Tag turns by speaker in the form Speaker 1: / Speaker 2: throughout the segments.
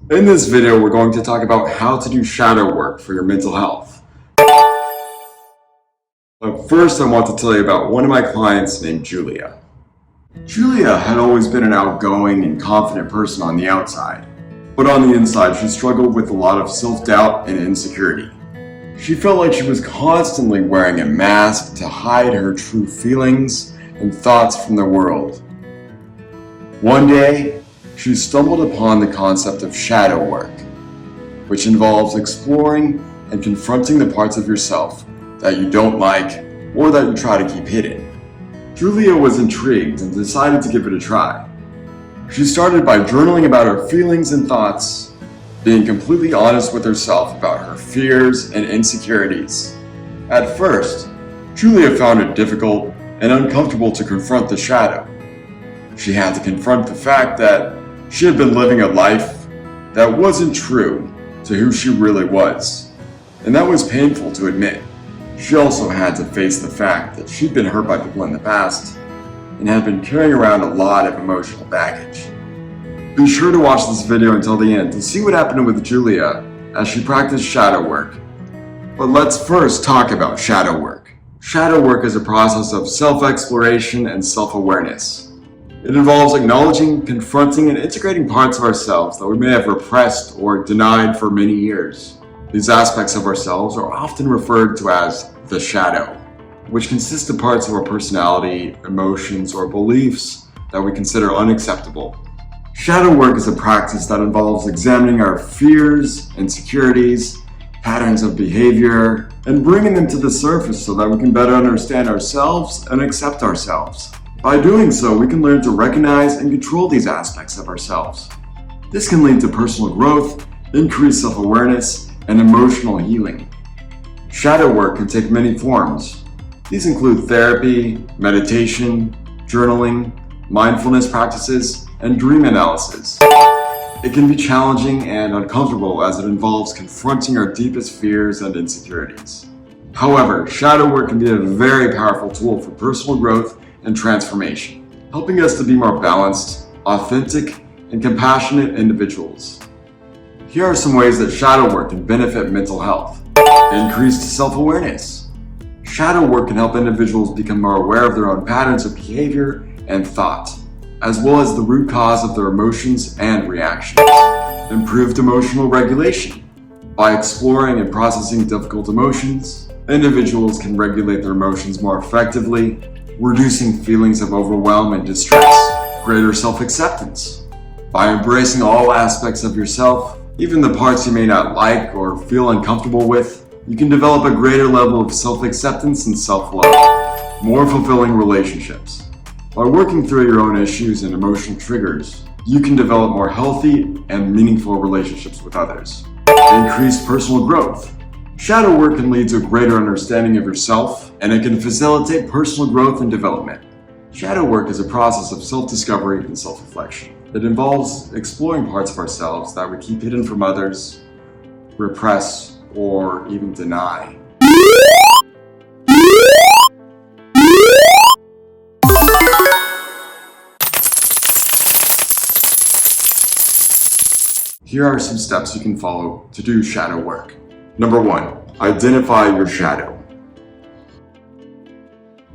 Speaker 1: In this video, we're going to talk about how to do shadow work for your mental health. But first, I want to tell you about one of my clients named Julia. Julia had always been an outgoing and confident person on the outside, but on the inside, she struggled with a lot of self-doubt and insecurity. She felt like she was constantly wearing a mask to hide her true feelings and thoughts from the world. One day, she stumbled upon the concept of shadow work, which involves exploring and confronting the parts of yourself that you don't like or that you try to keep hidden. Julia was intrigued and decided to give it a try. She started by journaling about her feelings and thoughts, being completely honest with herself about her fears and insecurities. At first, Julia found it difficult and uncomfortable to confront the shadow. She had to confront the fact that she had been living a life that wasn't true to who she really was, and that was painful to admit. She also had to face the fact that she'd been hurt by people in the past and had been carrying around a lot of emotional baggage. Be sure to watch this video until the end to see what happened with Julia as she practiced shadow work. But let's first talk about shadow work. Shadow work is a process of self-exploration and self-awareness. It involves acknowledging, confronting, and integrating parts of ourselves that we may have repressed or denied for many years. These aspects of ourselves are often referred to as the shadow, which consists of parts of our personality, emotions, or beliefs that we consider unacceptable. Shadow work is a practice that involves examining our fears, insecurities, patterns of behavior, and bringing them to the surface so that we can better understand ourselves and accept ourselves. By doing so, we can learn to recognize and control these aspects of ourselves. This can lead to personal growth, increased self-awareness, and emotional healing. Shadow work can take many forms. These include therapy, meditation, journaling, mindfulness practices, and dream analysis. It can be challenging and uncomfortable as it involves confronting our deepest fears and insecurities. However, shadow work can be a very powerful tool for personal growth and transformation, helping us to be more balanced, authentic, and compassionate individuals. Here are some ways that shadow work can benefit mental health. Increased self-awareness. Shadow work can help individuals become more aware of their own patterns of behavior and thought, as well as the root cause of their emotions and reactions. Improved emotional regulation. By exploring and processing difficult emotions, individuals can regulate their emotions more effectively, reducing feelings of overwhelm and distress. Greater self-acceptance. By embracing all aspects of yourself, even the parts you may not like or feel uncomfortable with, you can develop a greater level of self-acceptance and self-love. More fulfilling relationships. By working through your own issues and emotional triggers, you can develop more healthy and meaningful relationships with others. Increased personal growth. Shadow work can lead to a greater understanding of yourself, and it can facilitate personal growth and development. Shadow work is a process of self-discovery and self-reflection. It involves exploring parts of ourselves that we keep hidden from others, repress, or even deny. Here are some steps you can follow to do shadow work. Number 1, identify your shadow.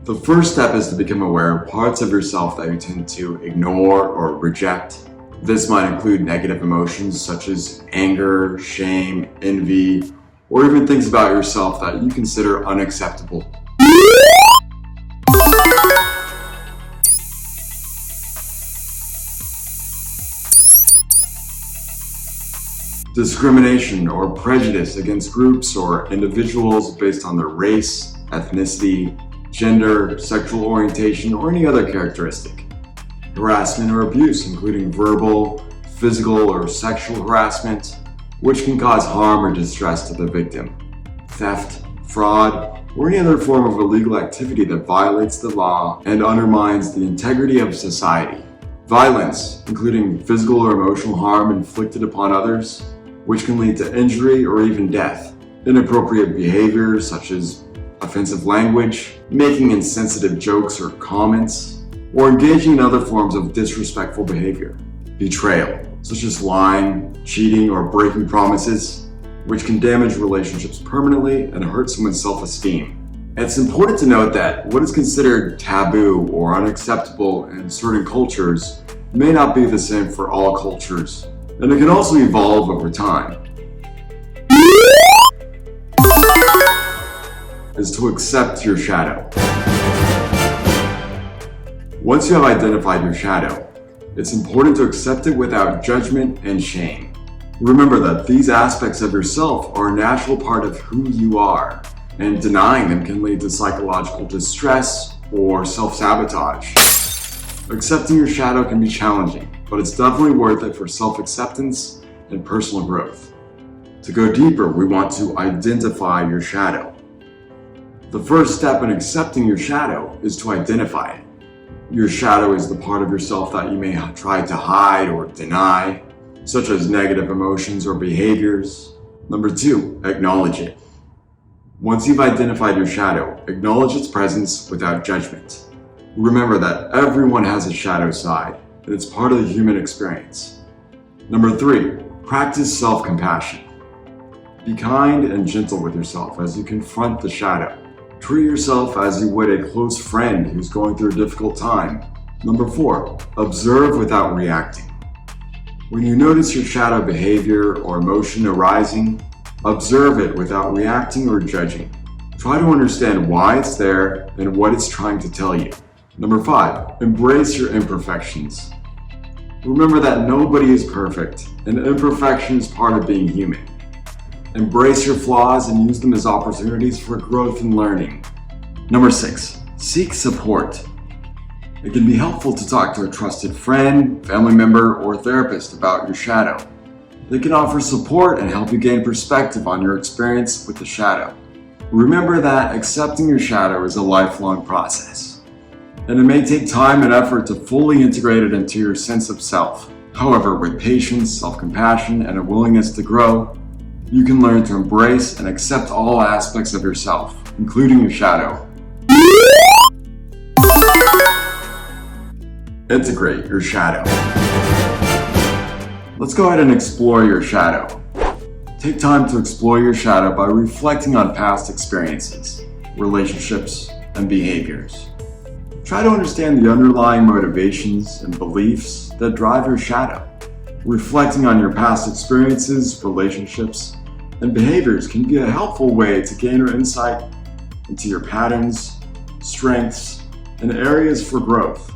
Speaker 1: The first step is to become aware of parts of yourself that you tend to ignore or reject. This might include negative emotions such as anger, shame, envy, or even things about yourself that you consider unacceptable. Discrimination or prejudice against groups or individuals based on their race, ethnicity, gender, sexual orientation, or any other characteristic. Harassment or abuse, including verbal, physical, or sexual harassment, which can cause harm or distress to the victim. Theft, fraud, or any other form of illegal activity that violates the law and undermines the integrity of society. Violence, including physical or emotional harm inflicted upon others, which can lead to injury or even death. Inappropriate behavior such as offensive language, making insensitive jokes or comments, or engaging in other forms of disrespectful behavior. Betrayal, such as lying, cheating, or breaking promises, which can damage relationships permanently and hurt someone's self-esteem. It's important to note that what is considered taboo or unacceptable in certain cultures may not be the same for all cultures, and it can also evolve over time. Is to accept your shadow. Once you have identified your shadow, it's important to accept it without judgment and shame. Remember that these aspects of yourself are a natural part of who you are, and denying them can lead to psychological distress or self-sabotage. Accepting your shadow can be challenging, but it's definitely worth it for self-acceptance and personal growth. To go deeper, we want to identify your shadow. The first step in accepting your shadow is to identify it. Your shadow is the part of yourself that you may try to hide or deny, such as negative emotions or behaviors. Number 2, acknowledge it. Once you've identified your shadow, acknowledge its presence without judgment. Remember that everyone has a shadow side, and it's part of the human experience. Number 3, practice self-compassion. Be kind and gentle with yourself as you confront the shadow. Treat yourself as you would a close friend who's going through a difficult time. Number 4, observe without reacting. When you notice your shadow behavior or emotion arising, observe it without reacting or judging. Try to understand why it's there and what it's trying to tell you. Number 5, embrace your imperfections. Remember that nobody is perfect, and imperfection is part of being human. Embrace your flaws and use them as opportunities for growth and learning. Number 6, seek support. It can be helpful to talk to a trusted friend, family member, or therapist about your shadow. They can offer support and help you gain perspective on your experience with the shadow. Remember that accepting your shadow is a lifelong process, and it may take time and effort to fully integrate it into your sense of self. However, with patience, self-compassion, and a willingness to grow, you can learn to embrace and accept all aspects of yourself, including your shadow. Integrate your shadow. Let's go ahead and explore your shadow. Take time to explore your shadow by reflecting on past experiences, relationships, and behaviors. Try to understand the underlying motivations and beliefs that drive your shadow. Reflecting on your past experiences, relationships, and behaviors can be a helpful way to gain insight into your patterns, strengths, and areas for growth.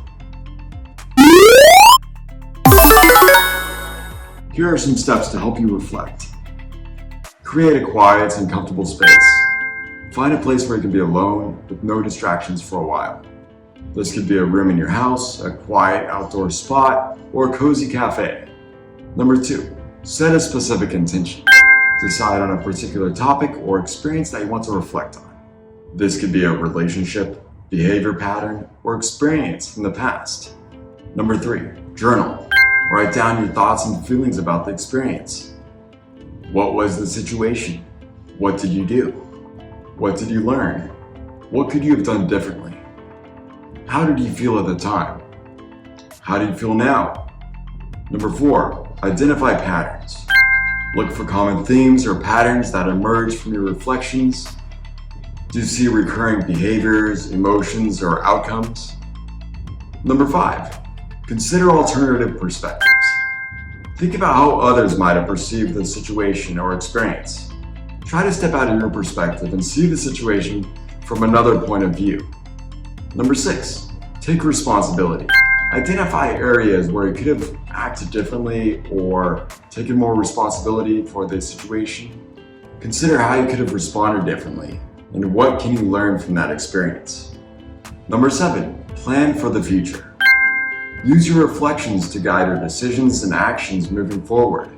Speaker 1: Here are some steps to help you reflect. Create a quiet and comfortable space. Find a place where you can be alone with no distractions for a while. This could be a room in your house, a quiet outdoor spot, or a cozy cafe. Number 2, set a specific intention. Decide on a particular topic or experience that you want to reflect on. This could be a relationship, behavior pattern, or experience from the past. Number 3, journal. Write down your thoughts and feelings about the experience. What was the situation? What did you do? What did you learn? What could you have done differently? How did you feel at the time? How do you feel now? Number 4, identify patterns. Look for common themes or patterns that emerge from your reflections. Do you see recurring behaviors, emotions, or outcomes? Number 5, consider alternative perspectives. Think about how others might have perceived the situation or experience. Try to step out of your perspective and see the situation from another point of view. Number 6, take responsibility. Identify areas where you could have acted differently or taken more responsibility for the situation. Consider how you could have responded differently and what can you learn from that experience. Number 7, plan for the future. Use your reflections to guide your decisions and actions moving forward.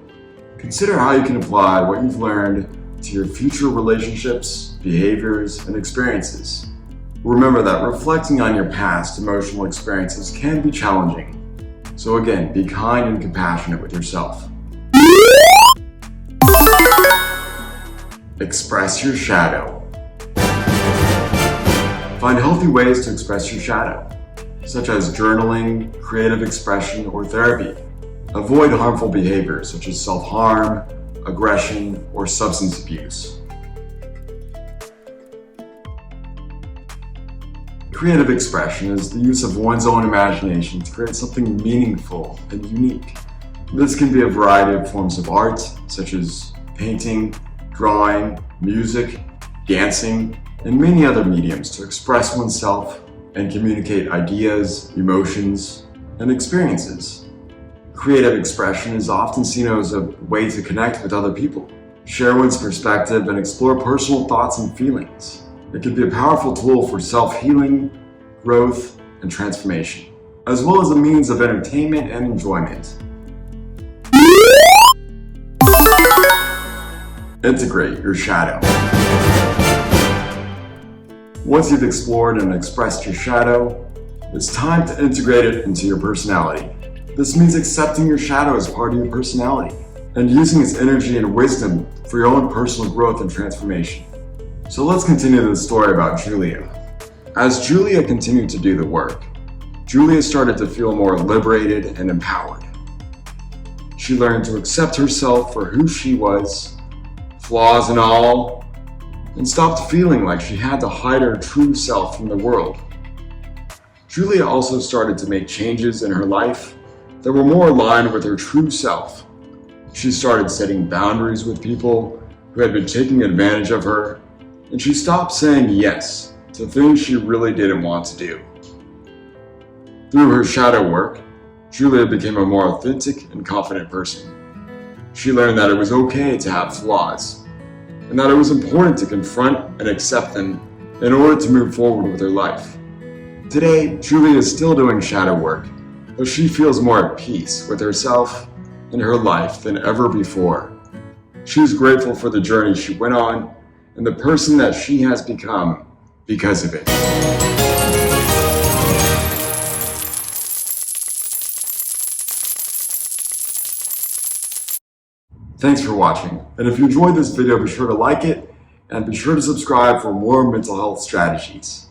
Speaker 1: Consider how you can apply what you've learned to your future relationships, behaviors, and experiences. Remember that reflecting on your past emotional experiences can be challenging. So again, be kind and compassionate with yourself. Express your shadow. Find healthy ways to express your shadow, such as journaling, creative expression, or therapy. Avoid harmful behaviors such as self-harm, aggression, or substance abuse. Creative expression is the use of one's own imagination to create something meaningful and unique. This can be a variety of forms of art, such as painting, drawing, music, dancing, and many other mediums to express oneself and communicate ideas, emotions, and experiences. Creative expression is often seen as a way to connect with other people, share one's perspective, and explore personal thoughts and feelings. It can be a powerful tool for self-healing, growth, and transformation, as well as a means of entertainment and enjoyment. Integrate your shadow. Once you've explored and expressed your shadow, it's time to integrate it into your personality. This means accepting your shadow as part of your personality and using its energy and wisdom for your own personal growth and transformation. So let's continue the story about Julia. As Julia continued to do the work, Julia started to feel more liberated and empowered. She learned to accept herself for who she was, flaws and all, and stopped feeling like she had to hide her true self from the world. Julia also started to make changes in her life that were more aligned with her true self. She started setting boundaries with people who had been taking advantage of her, and she stopped saying yes to things she really didn't want to do. Through her shadow work, Julia became a more authentic and confident person. She learned that it was okay to have flaws, and that it was important to confront and accept them in order to move forward with her life. Today, Julia is still doing shadow work, but she feels more at peace with herself and her life than ever before. She's grateful for the journey she went on and the person that she has become because of it. Thanks for watching, and if you enjoyed this video, be sure to like it and be sure to subscribe for more mental health strategies.